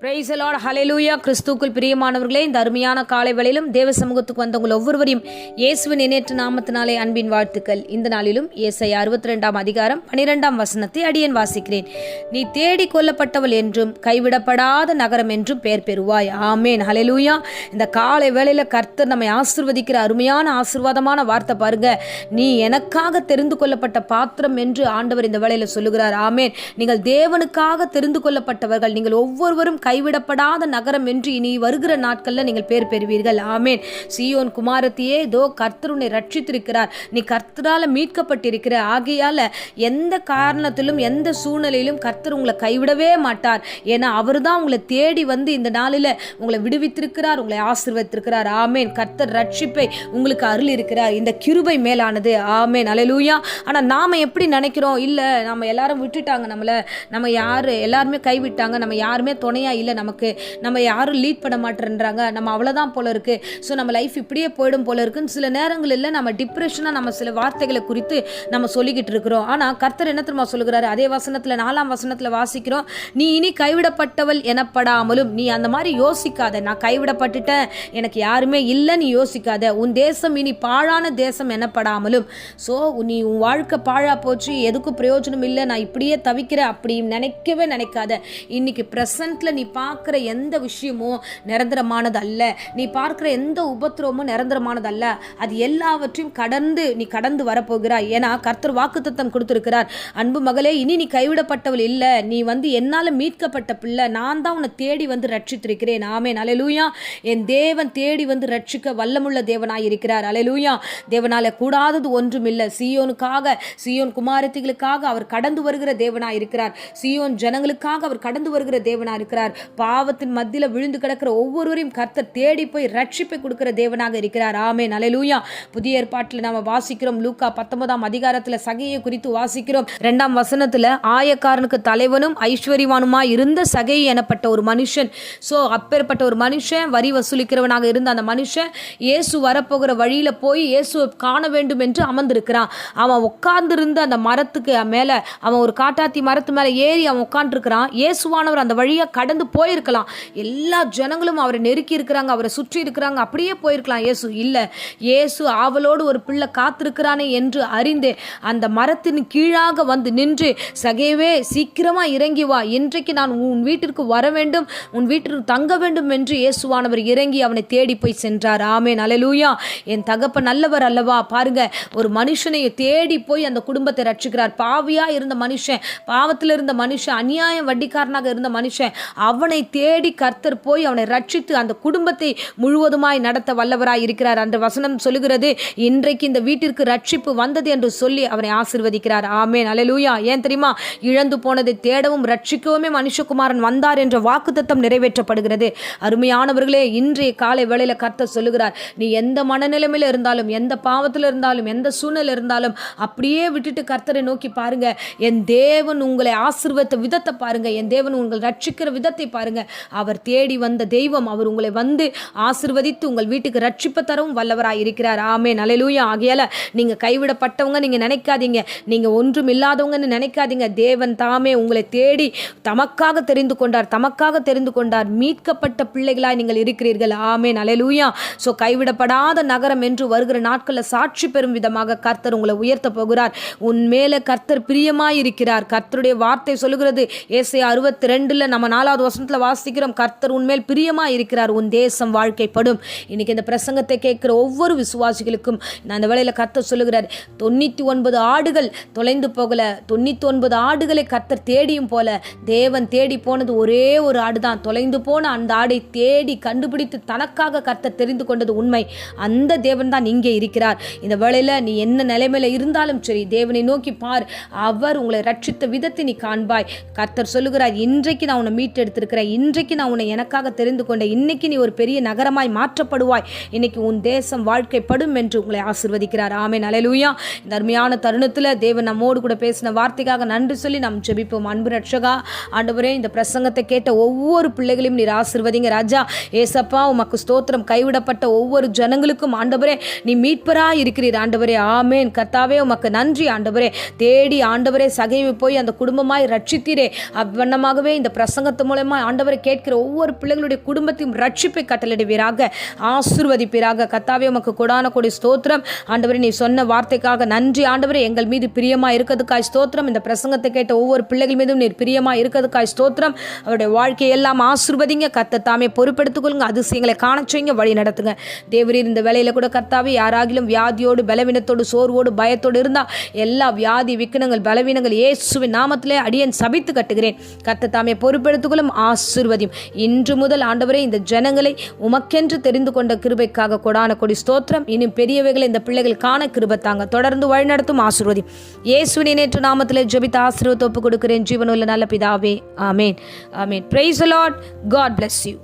Price the Lord, ஹல்லேலூயா. கிறிஸ்துவுக்குள் பிரியமானவர்களே, இந்த அருமையான காலை வேளையிலும் தேவ சமூகத்துக்கு வந்தவங்கள் ஒவ்வொருவரையும் இயேசுவின் இணையற்ற நாமத்தினாலே அன்பின் வாழ்த்துக்கள். இந்த நாளிலும் ஏசாயா 62 அதிகாரம் 12 வசனத்தை அடியேன் வாசிக்கிறேன். நீ தேடி கொள்ளப்பட்டவள் என்றும் கைவிடப்படாத நகரம் என்றும் பெயர் பெறுவாய். ஆமேன், ஹல்லேலூயா. இந்த காலை வேளையில கர்த்தர் நம்மை ஆசீர்வதிக்கிற அருமையான ஆசீர்வாதமான வார்த்தை பாருங்க. நீ எனக்காக தெரிந்து கொள்ளப்பட்ட பாத்திரம் என்று ஆண்டவர் இந்த வேளையில சொல்லுகிறார். ஆமேன். நீங்கள் தேவனுக்காக தெரிந்து கொள்ளப்பட்டவர்கள். நீங்கள் ஒவ்வொருவரும் கைவிடப்படாத நகரம் என்று இனி வருகிற நாட்கள்ல நீங்கள் பேர் பெறுவீர்கள். ஆமேன். சீயோன் குமாரத்தியே, இதோ கர்த்தர் உன்னை ரட்சித்திருக்கிறார். நீ கர்த்தரால மீட்கப்பட்டிருக்கிற. ஆகையால எந்த காரணத்திலும் எந்த சூழ்நிலையிலும் கர்த்தர் உங்களை கைவிடவே மாட்டார். ஏன்னா அவர் தான் உங்களை தேடி வந்து இந்த நாளில உங்களை விடுவித்திருக்கிறார், உங்களை ஆசீர்வதித்திருக்கிறார். ஆமேன். கர்த்தர் ரட்சிப்பை உங்களுக்கு அருள் இருக்கிறார். இந்த கிருபை மேலானது. ஆமேன், அல்லேலூயா. ஆனா நாம எப்படி நினைக்கிறோம்? இல்ல நம்ம எல்லாரும் விட்டுட்டாங்க, நம்ம யாரு எல்லாருமே கைவிட்டாங்க, நம்ம யாருமே துணையா இல்லை, நம்ம யாரும் லீட் பண்ண மாட்டேன்றாங்க, நம்ம அவ்வளவுதான் போல இருக்கு, ஸோ நம்ம லைஃப் இப்படியே போயிடும் போல இருக்குன்னு சில நேரங்களில் நம்ம டிப்ரெஷனா நம்ம சில வார்த்தைகளை குறித்து நம்ம சொல்லிக்கிட்டு இருக்கிறோம். ஆனா கர்த்தர் என்ன தெரியுமா சொல்லுகிறாரு? அதே வசனத்துல 4 வசனத்துல வாசிக்கிறோம். நீ இனி கைவிடப்பட்டவள் எனப்படாமலும். நீ அந்த மாதிரி யோசிக்காத, நான் கைவிடப்பட்டுட்டேன், எனக்கு யாருமே இல்லை, நீ யோசிக்காத. உன் தேசம் இனி பாழான தேசம் எனப்படாமலும். ஸோ நீ உன் வாழ்க்கை பாழா போச்சு, எதுக்கும் பிரயோஜனம் இல்லை, நான் இப்படியே தவிக்கிறேன் அப்படி நினைக்கவே நினைக்காத. இன்னைக்கு பிரசன்ட்ல நீ பார்க்குற எந்த விஷயமும் நிரந்தரமானது அல்ல. நீ பார்க்குற எந்த உபத்திரமும் நிரந்தரமானது அல்ல. அது எல்லாவற்றையும் நீ கடந்து வரப்போகிறாய். ஏன்னா கர்த்தர் வாக்குத்தத்தம் கொடுத்திருக்கிறார். அன்பு மகளே, இனி நீ கைவிடப்பட்டவள் இல்லை, நீ என்னால மீட்கப்பட்ட பிள்ளை. நான் தான் உன்னை தேடி வந்து ரட்சித்திருக்கிறேன். ஆமென், அல்லேலூயா. என் தேவன் தேடி வந்து ரட்சிக்க வல்லமுள்ள தேவனாய் இருக்கிறார். அல்லேலூயா. தேவனால கூடாதது ஒன்றும் இல்லை. சீயோன் குமாரத்திகளுக்காக அவர் கடந்து வருகிற தேவனாய் இருக்கிறார். சீயோன் ஜனங்களுக்காக அவர் கடந்து வருகிற தேவனாய் இருக்கிறார். பாவத்தின் மத்தியில விழுந்து கிடக்கிற ஒவ்வொருவரையும் கர்த்தர் தேடி போய் ரட்சிப்பை கொடுக்கிற தேவனாக இருக்கிறார். ஆமென், அல்லேலூயா. புதிய ஏற்பாட்டில் நாம வாசிக்கிறோம். லூக்கா 19 அதிகாரத்துல சகையை குறித்து வாசிக்கிறோம். 2 வசனத்துல ஆயக்காரனுக்கு தலைவனும் ஐஸ்வர்யவானுமாய் இருந்த சகை எனப்பட்ட ஒரு மனுஷன். சோ அப்பேற்பட்ட ஒரு மனுஷன், வரி வசூலிக்கிறவனாக இருந்த அந்த மனுஷன் இயேசு வரப்போகிற வழியில போய் இயேசுவை காண வேண்டும் என்று அமர்ந்திருக்கிறான். அவன் உட்கார்ந்திருந்த அந்த மரத்துக்கு மேல, அவன் ஒரு காட்டாத்தி மரத்து மேல ஏறி அவன் உட்கார்ந்துருக்கிறான். இயேசுவானவர் அந்த வழியா கடந்து போயிருக்கலாம். எல்லா ஜனங்களும் அவரை நெருக்கி இருக்கிறாங்க, அவரை சுற்றி இருக்கிறாங்க, அப்படியே போயிருக்கலாம். இயேசு ஆவலோடு ஒரு பிள்ளை காத்திருக்கிறானே என்று அறிந்து அந்த மரத்தின் கீழாக வந்து நின்று, சகேவே சீக்கிரமா இறங்கி வா, இன்றைக்கு நான் உன் வீட்டிற்கு வர வேண்டும், உன் வீட்டிற்கு தங்க வேண்டும் என்று இயேசுவானவர் இறங்கி அவனை தேடி போய் சென்றார். ஆமென், அல்லேலூயா. என் தகப்பன் நல்லவர் அல்லவா? பாருங்க, ஒரு மனுஷனை தேடி போய் அந்த குடும்பத்தை ரட்சிக்கிறார். பாவியா இருந்த மனுஷன், பாவத்தில் இருந்த மனுஷன், அநியாயம் வட்டிக்காரனாக இருந்த மனுஷன், அவனை தேடி கர்த்தர் போய் அவனை ரட்சித்து அந்த குடும்பத்தை முழுவதுமாய் நடத்த வல்லவராய் இருக்கிறார். அந்த வசனம் சொல்லுகிறது, இன்றைக்கு இந்த வீட்டிற்கு ரட்சிப்பு வந்தது என்று சொல்லி அவனை ஆசீர்வதிக்கிறார். ஆமென், அல்லேலூயா. ஏன் தெரியுமா? இழந்து போனதை தேடவும் ரட்சிக்கவுமே மனுஷகுமாரன் வந்தார் என்ற வாக்குத்தத்தம் நிறைவேற்றப்படுகிறது. அருமையானவர்களே, இன்றைய காலை வேளையில கர்த்தர் சொல்லுகிறார், நீ எந்த மனநிலைமையில இருந்தாலும், எந்த பாவத்தில் இருந்தாலும், எந்த சூழ்நிலை இருந்தாலும் அப்படியே விட்டுட்டு கர்த்தரை நோக்கி பாருங்க. என் தேவன் உங்களை ஆசீர்வதித்த விதத்தை பாருங்க, என் தேவன் உங்களை ரட்சிக்கிற விதத்தை பாருங்க. அவர் தேடி வந்த தெய்வம், அவர் உங்களை வந்து ஆசீர்வதித்து உங்கள் வீட்டுக்கு ரட்சிப்பு தரவும் வல்லவராய் இருக்கிறார். ஆமென், அல்லேலூயா. ஆகையால நீங்க கைவிடப்பட்டவங்க நீங்க நினைக்காதீங்க, நீங்க ஒன்றும் இல்லாதவங்கன்னு நினைக்காதீங்க. தேவன் தாமே உங்களை தேடி தமக்காக தெரிந்து கொண்டார். மீட்கப்பட்ட பிள்ளைகளாய் நீங்கள் இருக்கிறீர்கள். ஆமென், அல்லேலூயா. சோ கைவிடப்படாத நகரம் என்று வருகிற நாட்களில் சாட்சி பெறும் விதமாக கர்த்தர் உங்களை உயர்த்த போகிறார். உன் மேல கர்த்தர் பிரியமாய் இருக்கிறார். கர்த்தருடைய வார்த்தை சொல்லுகிறது, ஏசாயா 62 நம்ம 4 வசனத்துல வாசிக்கிறோம், கர்த்தர் உன்மேல் பிரியமா இருக்கிறார், உன் தேசம் வாழ்க்கைப்படும். இன்னைக்கு இந்த பிரசங்கத்தை கேட்கிற ஒவ்வொரு விசுவாசிகளுக்கும் நான் அந்த வேளையில கர்த்தர் சொல்லுகிறார், 99 ஆடுகள் தொலைந்து போகல, 99 ஆடுகளை கர்த்தர் தேடியும் போல, தேவன் தேடி போனது ஒரே ஒரு ஆடுதான். தொலைந்து போன அந்த ஆடை தேடி கண்டுபிடித்து தனக்காக கர்த்தர் தெரிந்து கொண்டது உண்மை. அந்த தேவன் தான் இங்கே இருக்கிறார். இந்த வேளையில நீ என்ன நிலைமையில இருந்தாலும் சரி, தேவனை நோக்கி பார், அவர் உங்களை ரட்சித்த விதத்தை நீ காண்பாய். கர்த்தர் சொல்லுகிறார், இன்றைக்கு நான் உன்னை மீட்டெடுத்திருக்கிறேன், இன்றைக்கு நான் உன்னை எனக்காக தெரிந்து கொண்டேன், இன்னைக்கு நீ ஒரு பெரிய நகரமாய் மாற்றப்படுவாய், இன்னைக்கு உன் தேசம் வாழ்க்கைப்படும் என்று உங்களை ஆசீர்வதிக்கிறார். ஆமென், அல்லேலூயா. இந்த அருமையான தருணத்தில் தேவன் நம்மோடு கூட பேசின வார்த்தைக்காக நன்றி சொல்லி நாம் ஜெபிப்போம். அன்பு ரட்சகா, ஆண்டவரே, இந்த பிரசங்கத்தை கேட்ட ஒவ்வொரு பிள்ளைகளையும் நீர் ஆசீர்வதிங்க ராஜா. ஏசப்பா, உமக்கு ஸ்தோத்திரம். கைவிடப்பட்ட ஒவ்வொரு ஜனங்களுக்கும் ஆண்டவரே நீ மீட்பராய் இருக்கிறீர் ஆண்டவரே. ஆமென். கர்த்தாவே, உமக்கு நன்றி ஆண்டவரே. தேடி ஆண்டவரே சகைவு போய் அந்த குடும்பமாய் ரட்சித்தீரே. அவ்வண்ணமாகவே இந்த பிரசங்கத்து மூலம் மூலமாக ஆண்டவரை கேட்கிற ஒவ்வொரு பிள்ளைகளுடைய குடும்பத்தையும் ரட்சிப்பை கட்டளிடுவீராக, ஆசீர்வதிப்பீராக. கர்த்தாவே உமக்கு கொடான கொடி ஸ்தோத்திரம். ஆண்டவரே நீ சொன்ன வார்த்தைக்காக நன்றி ஆண்டவரே. எங்கள் மீது பிரியமா இருக்கிறதுக்காய் ஸ்தோத்திரம். இந்த பிரசங்கத்தை கேட்ட ஒவ்வொரு பிள்ளைகள் மீதும் நீர் பிரியமா இருக்கிறதுக்காய் ஸ்தோத்திரம். அவருடைய வாழ்க்கையை எல்லாம் ஆசீர்வதிங்க. கர்த்தர் தாமே பொறுப்பெடுத்துக் கொள்ளுங்க. அதிசயங்களை காண செய்யுங்க, வழி நடத்துங்க. தேவரீர் இந்த வேலையில கூட கர்த்தாவே யாராகிலும் வியாதியோடு, பலவீனத்தோடு, சோர்வோடு, பயத்தோடு இருந்தா எல்லா வியாதி, விக்கனங்கள், பலவீனங்கள் இயேசுவின் நாமத்திலே அடியேன் சபித்து கட்டுகிறேன். கர்த்தர் தாமே பொறுப்பெடுத்துக்கொள்ளும், ஆசீர்வதியும். இன்று முதல் ஆண்டவரே இந்த ஜனங்களை உமக்கென்று தெரிந்து கொண்ட கிருபைக்காக கொடான கொடி ஸ்தோத்திரம். இன்னும் பெரியவைகளை இந்த பிள்ளைகள் காண கிருபத்தாங்க. தொடர்ந்து வழிநடத்தும், ஆசீர்வதி. இயேசுவின் நேற்று நாமத்திலே ஜெபித்த ஆசீர்வாதத்தை ஒப்புக் கொடுக்கிறேன் ஜீவனுள்ள நல்ல பிதாவே, ஆமேன், ஆமேன். Praise the lord. God bless you.